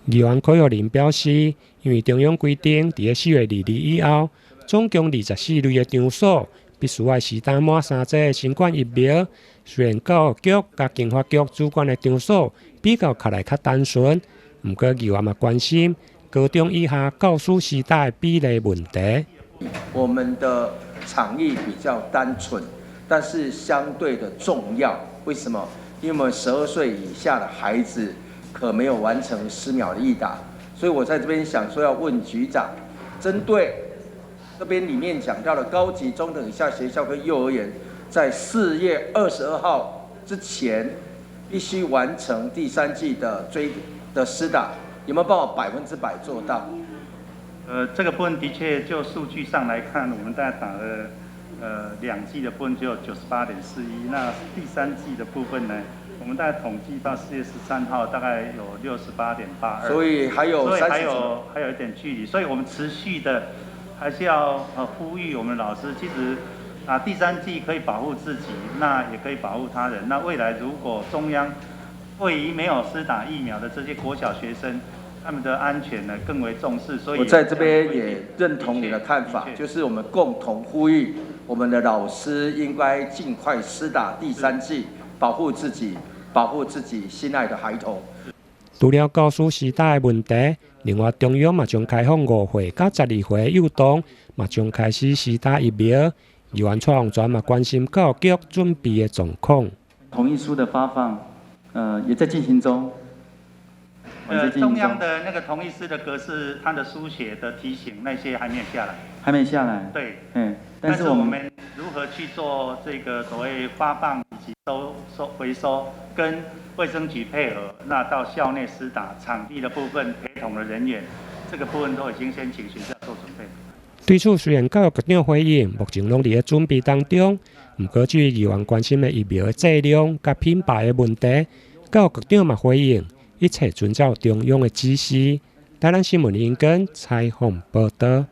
议员柯玉林表示，因为中央规定，伫4月2日以后，总共24类的场所必须要施打满3剂的新冠疫苗。虽然教育局甲经发局主管的场所比较较来较单纯，不过议员嘛关心高中以下教师施打的比例问题。我们的场域比较单纯，但是相对的重要。为什么？因为我们12岁以下的孩子可没有完成10秒的预打，所以我在这边想说要问局长，针对这边里面讲到的高级中等以下学校跟幼儿园，在4月22号之前必须完成第3剂的施打，有没有办法100%做到？这个部分的确就数据上来看，我们大概打了2剂的部分只有98.41，那第3剂的部分呢，我们大概统计到4月13号大概有68.82，所以还有一点距离，所以我们持续的还是要呼吁我们老师，其实第3剂可以保护自己，那也可以保护他人。那未来如果中央对于没有施打疫苗的这些国小学生，他们的安全呢更为重视，所以我在这边也认同你的看法，就是我们共同呼吁我们的老师应该尽快施打第3剂，保护自己，保护自己心爱的孩童。除了教师施打的问题，另外中央嘛将开放5岁到12岁的幼童嘛将开始施打疫苗。议员蔡宏全嘛关心教育局准备的状况。同意书的发放，也在进行中。中央的那个同意书的格式，它的书写的题型那些还没有下来。还没下来。对。但是我们如何去做这个所谓发放以及回收，跟卫生局配合，那到校内施打场地的部分陪同的人员，这个部分都已经先请学校做准备。对此，虽然教育局长回应，目前拢伫准备当中，不过至于议员关心的疫苗的质量甲品牌的问题，教育局长嘛回应，一切遵照中央的指示。台南新闻引根采访报道。